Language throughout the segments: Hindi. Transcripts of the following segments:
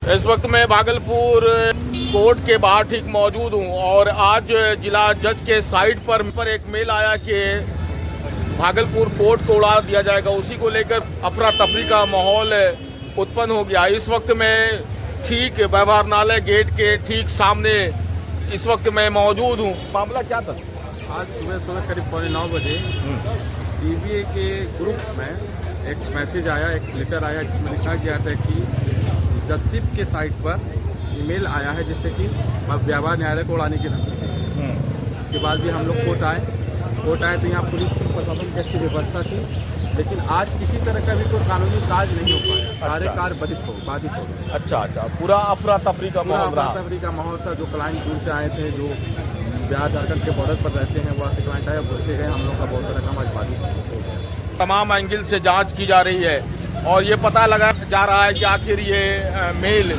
इस वक्त मैं भागलपुर कोर्ट के बाहर ठीक मौजूद हूं और आज जिला जज के साइट पर एक मेल आया कि भागलपुर कोर्ट को उड़ा दिया जाएगा। उसी को लेकर अफरा तफरी का माहौल उत्पन्न हो गया। इस वक्त मैं ठीक व्यवहारणालय गेट के ठीक सामने इस वक्त मैं मौजूद हूं। मामला क्या था? आज सुबह करीब 9:15 बजे DBA के ग्रुप में एक मैसेज आया, एक लेटर आया जिसमें लिखा गया था कि जजशिप के साइट पर ईमेल आया है जिससे कि व्यवहार न्यायालय को उड़ाने की धमकी। उसके बाद भी हम लोग कोर्ट आए तो यहाँ पुलिस प्रशासन की अच्छी व्यवस्था थी, लेकिन आज किसी तरह का भी कोई कानूनी काज नहीं हो पाया। सारे कार्य बाधित हो गए। अच्छा, पूरा अफरा तफरी का माहौल था। जो क्लाइंट दूर से आए थे, जो बिहार झारखंड के बॉर्डर पर रहते हैं, वहाँ से क्लाइंट आए, घुसते गए। हम लोग का बहुत सारा काम आज बाधित हो गया। तमाम एंगल से जांच की जा रही है और ये पता लगा जा रहा है कि आखिर ये मेल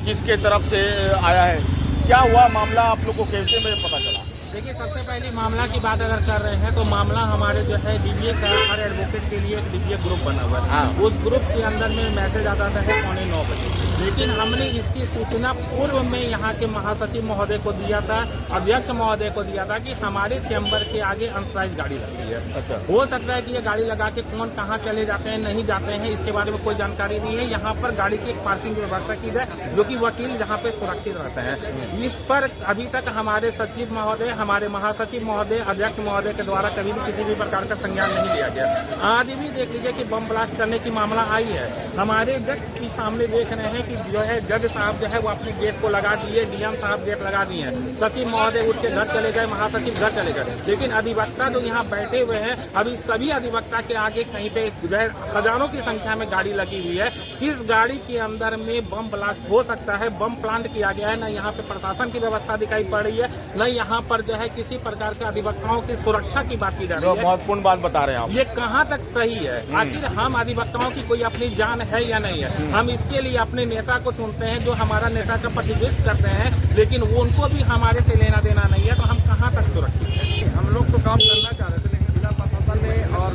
किसके तरफ से आया है। क्या हुआ मामला आप लोग को कैसे में पता चला? देखिए, सबसे पहले मामला की बात अगर कर रहे हैं तो मामला हमारे जो है DBA का हर एडवोकेट के लिए एक DBA ग्रुप बना हुआ है। उस ग्रुप के अंदर में मैसेज आता है 9:15 बजे, लेकिन हमने इसकी सूचना पूर्व में यहाँ के महासचिव महोदय को दिया था, अध्यक्ष महोदय को दिया था कि हमारे चैम्बर के आगे अनप्राइज गाड़ी लगती है। अच्छा, हो सकता है कि ये गाड़ी लगा के कौन कहाँ चले जाते हैं, नहीं जाते हैं, इसके बारे में कोई जानकारी नहीं है। यहाँ पर गाड़ी की एक पार्किंग व्यवस्था की जाए जो कि वकील यहाँ पे सुरक्षित रहते हैं। इस पर अभी तक हमारे सचिव महोदय, हमारे महासचिव महोदय, अध्यक्ष महोदय के द्वारा कभी भी किसी भी प्रकार का संज्ञान नहीं लिया गया। आज भी देख लीजिए कि बम ब्लास्ट करने की मामला आई है। हमारे जस्ट के सामने देख रहे हैं कि जो है जज साहब जो है वो अपने गेट को लगा दिए, DM साहब गेट लगा दिए, सचिव महोदय उठ के घर चले गए, महासचिव घर चले गए, लेकिन अधिवक्ता जो यहाँ बैठे हुए हैं, अभी सभी अधिवक्ता के आगे कहीं पे जो है हजारों की संख्या में गाड़ी लगी हुई है। किस गाड़ी के अंदर में बम ब्लास्ट हो सकता है? बम प्लांट किया गया है। न यहाँ पे प्रशासन की व्यवस्था दिखाई पड़ रही है, न यहाँ पर जो है किसी प्रकार के अधिवक्ताओं की सुरक्षा की बात की जा रही है। महत्वपूर्ण बात बता रहे हैं आप। ये कहाँ तक सही है? आखिर हम अधिवक्ताओं की कोई अपनी जान है या नहीं है? हम इसके लिए अपने नेता को चुनते हैं जो हमारा नेता का प्रतिनिधित्व करते हैं, लेकिन वो उनको भी हमारे से लेना देना नहीं है, तो हम कहाँ तक सुरक्षित हैं? हम लोग तो काम करना चाह रहे थे, लेकिन जिला प्रशासन ने और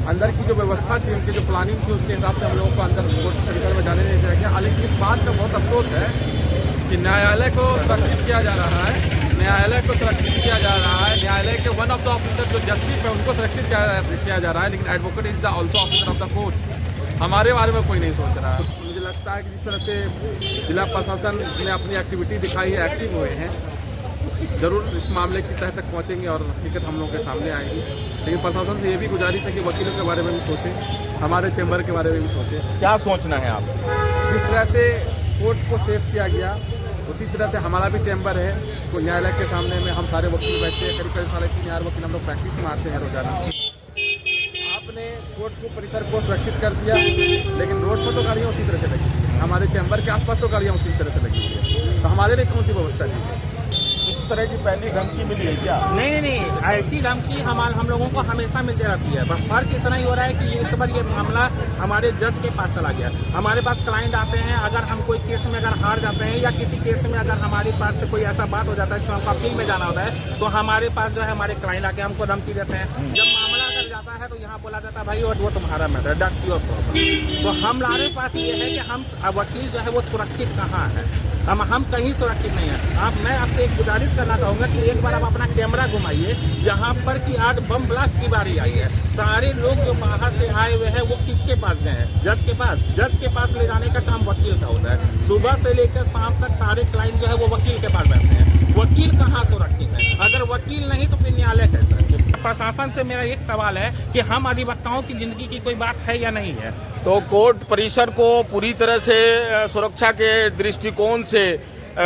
अंदर की जो व्यवस्था थी, उनकी जो प्लानिंग थी, उसके हिसाब से हम लोगों को अंदर कोर्ट परिसर में जाने नहीं दिया गया। लेकिन इस बात का बहुत अफसोस है कि न्यायालय को सुरक्षित किया जा रहा है, न्यायालय के वन ऑफ द ऑफिसर जो जस्टिस है उनको सुरक्षित किया जा रहा है, लेकिन advocate is the also officer of the court. हमारे बारे में कोई नहीं सोच रहा। मुझे लगता है कि जिस तरह से जिला प्रशासन ने अपनी एक्टिविटी दिखाई है, एक्टिव हुए हैं, जरूर इस मामले की तह तक पहुंचेंगे और हकीकत हम लोगों के सामने आएगी। लेकिन प्रशासन से ये भी गुजारिश है कि वकीलों के बारे में भी सोचें, हमारे चैम्बर के बारे में भी सोचें। क्या सोचना है आप? जिस तरह से कोर्ट को सेव किया गया, उसी तरह से हमारा भी चैम्बर है, तो न्यायालय के सामने में हम सारे वकील बैठते हैं। करीब 3.5 वकील हम लोग प्रैक्टिस मारते हैं रोजाना। आपने कोर्ट को परिसर को सुरक्षित कर दिया, लेकिन रोड पर तो गाड़ियाँ उसी तरह से लगी है, हमारे चैम्बर के आसपास तो गाड़ियाँ उसी तरह से लगी है, तो हमारे लिए कौन सी व्यवस्था दी है? इस तरह की पहली धमकी मिली है क्या? नहीं, ऐसी धमकी हम लोगों को हमेशा मिलती रहती है। बस फर्क इतना ही हो रहा है कि इस बार ये मामला हमारे जज के पास चला गया। हमारे पास क्लाइंट आते हैं, अगर हम कोई केस में अगर हार जाते हैं या किसी केस में अगर हमारे पास से कोई ऐसा बात हो जाता है कि हमको अपील में जाना होता है, तो हमारे पास जो है हमारे क्लाइंट आके हमको धमकी देते हैं। जब मामला अगर जाता है तो यहाँ बोला जाता है भाई और वो तुम्हारा मैटर, दैट्स योर प्रॉब्लम। तो हमारे पास ये है कि हम वकील जो है वो सुरक्षित कहाँ है? हम कहीं सुरक्षित नहीं है। मैं आपसे एक गुजारिश करना चाहूँगा कि एक बार आप अपना कैमरा घुमाइए जहाँ पर कि आज बम ब्लास्ट की बारी आई है। सारे लोग जो बाहर से आए हुए हैं वो किसके पास गए हैं? जज के पास। जज के पास ले जाने का काम वकील का होता है। सुबह से लेकर शाम तक सारे क्लाइंट जो है वो वकील के पास बैठते हैं। वकील कहाँ सुरक्षित है? अगर वकील नहीं तो फिर न्यायालय कैसा? प्रशासन से मेरा एक सवाल है कि हम अधिवक्ताओं की जिंदगी की कोई बात है या नहीं है? तो कोर्ट परिसर को पूरी तरह से सुरक्षा के दृष्टिकोण से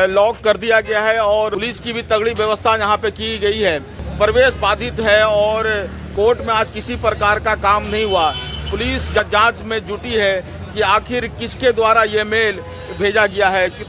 लॉक कर दिया गया है और पुलिस की भी तगड़ी व्यवस्था यहाँ पे की गई है। प्रवेश बाधित है और कोर्ट में आज किसी प्रकार का काम नहीं हुआ। पुलिस जांच में जुटी है कि आखिर किसके द्वारा ये मेल भेजा गया है।